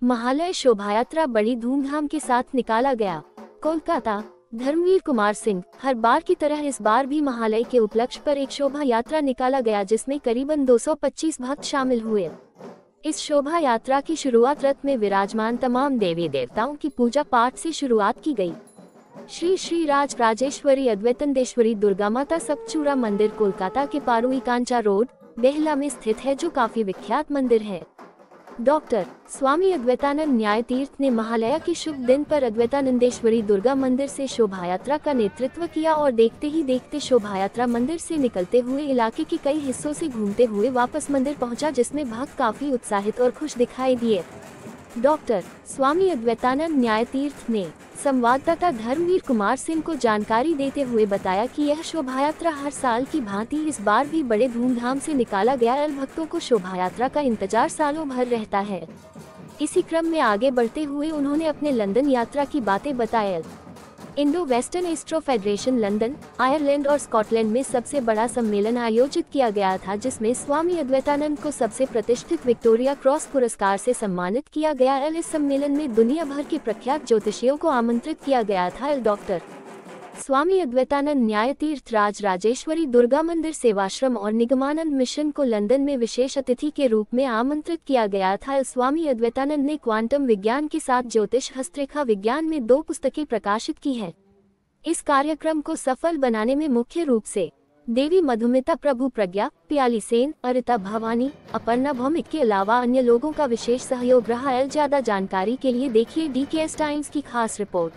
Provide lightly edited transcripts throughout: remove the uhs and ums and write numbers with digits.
महालय शोभायात्रा बड़ी धूमधाम के साथ निकाला गया। कोलकाता। धर्मवीर कुमार सिंह। हर बार की तरह इस बार भी महालय के उपलक्ष्य पर एक शोभा यात्रा निकाला गया, जिसमें करीबन 225 भक्त शामिल हुए। इस शोभा यात्रा की शुरुआत रथ में विराजमान तमाम देवी देवताओं की पूजा पाठ से शुरुआत की गई। श्री श्री राज राजेश्वरी अद्वैतंदेश्वरी दुर्गा माता सप्तचूड़ा मंदिर कोलकाता के पारुई कांचा रोड, बेहला में स्थित है, जो काफी विख्यात मंदिर है। डॉक्टर स्वामी अद्वैतानंद न्याय तीर्थ ने महालया के शुभ दिन पर अद्वैतानंदेश्वरी दुर्गा मंदिर से शोभा यात्रा का नेतृत्व किया और देखते ही देखते शोभा यात्रा मंदिर से निकलते हुए इलाके के कई हिस्सों से घूमते हुए वापस मंदिर पहुंचा, जिसमें भक्त काफी उत्साहित और खुश दिखाई दिए। डॉक्टर स्वामी अद्वैतानंद न्याय तीर्थ ने संवाददाता धर्मवीर कुमार सिंह को जानकारी देते हुए बताया कि यह शोभा यात्रा हर साल की भांति इस बार भी बड़े धूमधाम से निकाला गया। भक्तों को शोभा यात्रा का इंतजार सालों भर रहता है। इसी क्रम में आगे बढ़ते हुए उन्होंने अपने लंदन यात्रा की बातें बताई। Indo western astro federation London, Ireland और स्कॉटलैंड में सबसे बड़ा सम्मेलन आयोजित किया गया था, जिसमें स्वामी अद्वैतानंद को सबसे प्रतिष्ठित विक्टोरिया क्रॉस पुरस्कार से सम्मानित किया गया। इस सम्मेलन में दुनिया भर के प्रख्यात ज्योतिषियों को आमंत्रित किया गया था। डॉक्टर स्वामी अद्वैतानंद न्याय तीर्थ राज राजेश्वरी दुर्गा मंदिर सेवाश्रम और निगमानंद मिशन को लंदन में विशेष अतिथि के रूप में आमंत्रित किया गया था। स्वामी अद्वैतानंद ने क्वांटम विज्ञान के साथ ज्योतिष हस्तरेखा विज्ञान में 2 पुस्तकें प्रकाशित की हैं। इस कार्यक्रम को सफल बनाने में मुख्य रूप से देवी मधुमिता प्रभु प्रज्ञा, प्याली सेन, अरिता भवानी, अपर्णा भौमिक के अलावा अन्य लोगों का विशेष सहयोग रहा। ज्यादा जानकारी के लिए देखिए DKS टाइम्स की खास रिपोर्ट।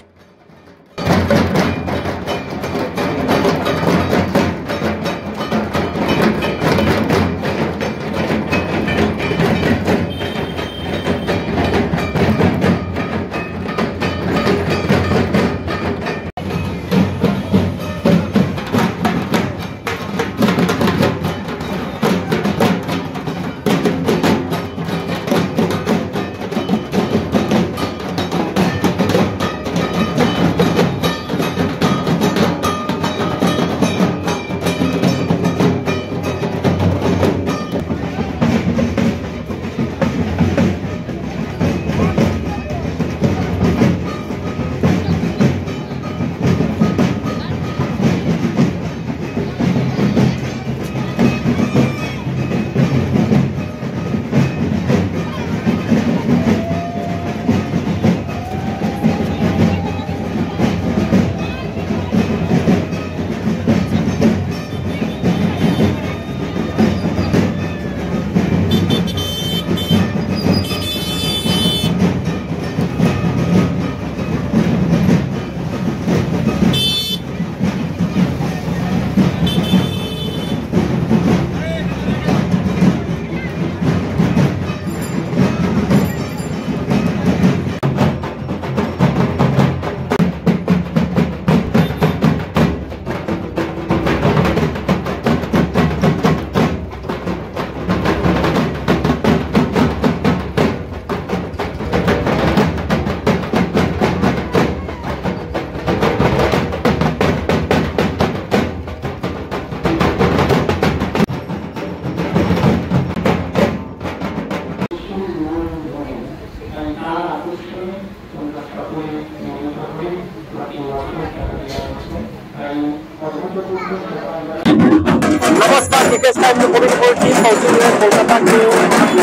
नमस्कार, DKS टाइम में कोलकाता के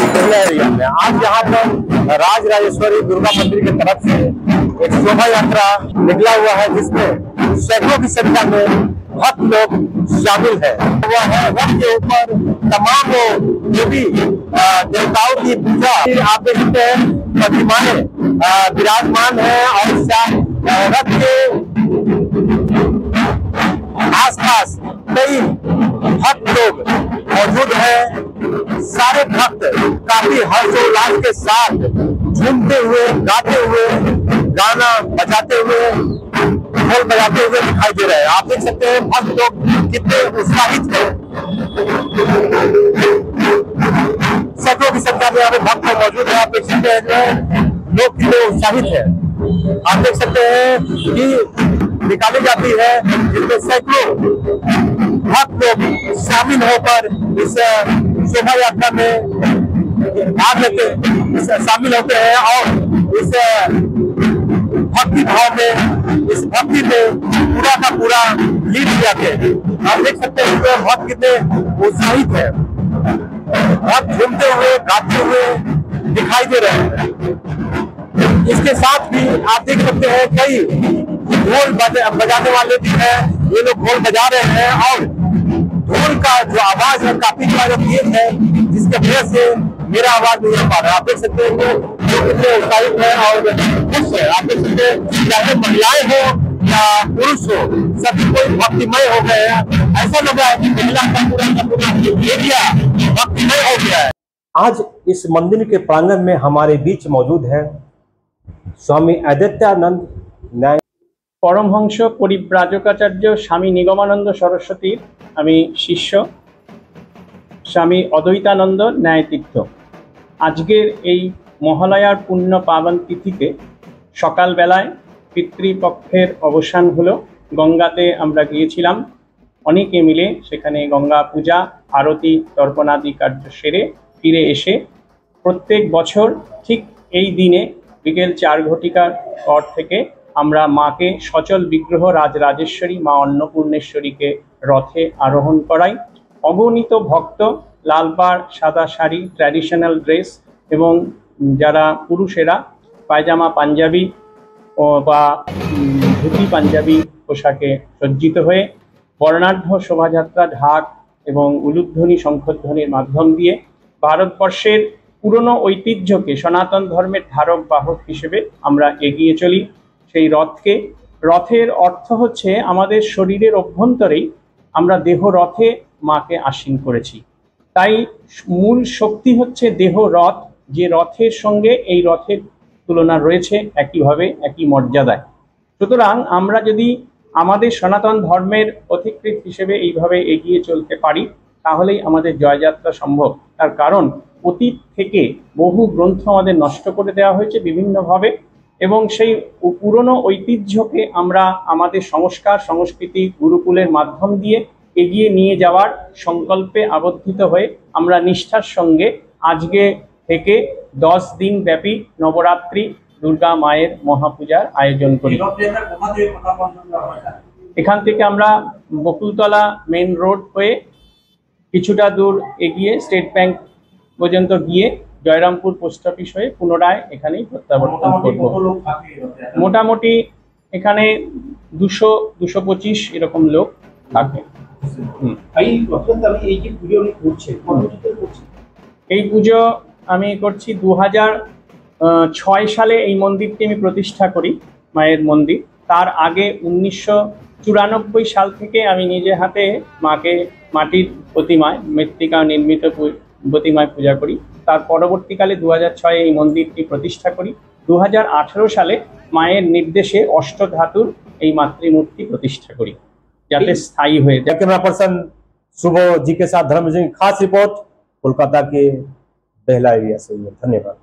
बेहला एरिया में आज यहाँ पर राज राजेश्वरी दुर्गा मंदिर की तरफ से एक शोभा यात्रा निकला हुआ है, जिसमें सैकड़ों की संख्या में भक्त लोग शामिल है। वह है रथ के ऊपर तमाम देवी देवताओं की पूजा। आप देख सकते हैं प्रतिमाएं विराजमान है और रथ के आसपास कई भक्त लोग मौजूद हैं। सारे भक्त काफी हर्षोल्लास के साथ झूमते हुए, गाते हुए, गाना बजाते हुए, ढोल बजाते हुए दिखाई दे रहे हैं। आप देख सकते हैं भक्त लोग कितने उत्साहित हैं। सैकड़ों की संख्या में यहाँ पे भक्त मौजूद है। आप देख सकते हैं लोग कितने उत्साहित है। आप देख सकते हैं कि निकाली जाती है, जिसमें सैकड़ों भक्त लोग शामिल होकर इस शोभा यात्रा में भाग लेते शामिल होते हैं और इस भक्ति भाव में, इस भक्ति में पूरा का पूरा लीन जाते हैं। आप देख सकते हैं कि भक्त कितने उत्साहित है, भक्त झूमते हुए गाते हुए दिखाई दे रहे हैं। इसके साथ भी आप देख सकते हैं कई ढोल बजाने वाले भी हैं, ये लोग ढोल बजा रहे हैं और ढोल का जो आवाज है काफी ज्यादा तेज है, जिसके वजह से मेरा आवाज नहीं हो पा रहा है। आप देख सकते हैं कि जो कितने उत्साहित है और खुश है। आप देख सकते हैं चाहे महिलाएं हो या पुरुष हो, सभी कोई भक्तिमय हो गए हैं। ऐसा लग रहा है कि महिला का पूरा एरिया भक्तिमय हो गया है। आज इस मंदिर के प्रांगण में हमारे बीच मौजूद है स्वामी अद्वैतानंद न्याय परमहंस परिव्राजकाचार्य स्वामी निगमानंद सरस्वती आमी शिष्य स्वामी अद्वैतानंद न्यायतीर्थ। आजकेर এই মহালয়ার পুণ্য পাবন তিথিতে সকালবেলায় পিতৃপক্ষের অবসান হলো। গঙ্গাতে আমরা গিয়েছিলাম অনেকে মিলে, সেখানে গঙ্গা পূজা আরতি তর্পণাদি কার্য সেরে ফিরে এসে প্রত্যেক বছর ঠিক এই দিনে বিকেল 4 ঘটিকার পর থেকে আমরা মাকে সচল বিগ্রহ রাজরাজেশ্বরী মা অন্নপূর্ণেশ্বরীকে রথে আরোহণ করাই। অগণিত ভক্ত লাল পাড় সাদা শাড়ি ট্র্যাডিশনাল ড্রেস এবং যারা পুরুষেরা পায়জামা পাঞ্জাবি বা ধুতি পাঞ্জাবি পোশাকে সজ্জিত হয়ে বর্ণাঢ্য শোভাযাত্রা ঢাক এবং উলুধ্বনি শঙ্খধ্বনির মাধ্যম দিয়ে ভারতবর্ষের পুরনো ঐতিহ্যকে সনাতন ধর্মের ধারক বাহক হিসেবে আমরা এগিয়ে চলি। সেই রথকে, রথের অর্থ হচ্ছে আমাদের শরীরের অভ্যন্তরেই আমরা দেহ রথে মাকে আসীন করেছি, তাই মূল শক্তি হচ্ছে দেহ রথ, যে রথের সঙ্গে এই রথের তুলনা রয়েছে একইভাবে একই মর্যাদায়। সুতরাং আমরা যদি আমাদের সনাতন ধর্মের পথিকৃৎ হিসেবে এইভাবে এগিয়ে চলতে পারি তাহলেই আমাদের জয়যাত্রা সম্ভব। তার কারণ অতীত থেকে বহু গ্রন্থ আমাদের নষ্ট করে দেওয়া হয়েছে বিভিন্নভাবে, এবং সেই পুরনো ঐতিহ্যকে আমরা আমাদের সংস্কার সংস্কৃতি গুরুকুলের মাধ্যম দিয়ে এগিয়ে নিয়ে যাওয়ার সংকল্পে আবদ্ধিত হয়ে আমরা নিষ্ঠার সঙ্গে আজকে থেকে 10 দিন ব্যাপী নবরাত্রি দুর্গা মায়ের মহাপূজার আয়োজন করি। এখান থেকে আমরা বকুলতলা মেইন রোড হয়ে কিছুটা দূর এগিয়ে স্টেট ব্যাংক পর্যন্ত গিয়ে জয়রামপুর পোস্ট অফিস হয়ে পুনরায় এখানেই প্রত্যাবর্তন করব। মোটামুটি এখানে 200-225 এরকম লোক থাকে। এই পুজো আমি করছি 2006 সালে এই মন্দিরটি আমি প্রতিষ্ঠা করি, মায়ের মন্দির। তার আগে 1994 সাল থেকে আমি নিজে হাতে মাকে মাটির প্রতিমায় মৃত্তিকা নির্মিত প্রতিমায় পূজা করি। তার পরবর্তীকালে 2006 এই মন্দিরটি প্রতিষ্ঠা করি। 2018 সালে মায়ের নির্দেশে অষ্টধাতুর এই মাতৃমূর্তি প্রতিষ্ঠা করি যাতে স্থায়ী হয়ে যায়। कैमरा पर्सन सुबह जी के साथ धर्म सिंह, खास रिपोर्ट कोलकाता के बेहला एरिया से। धन्यवाद।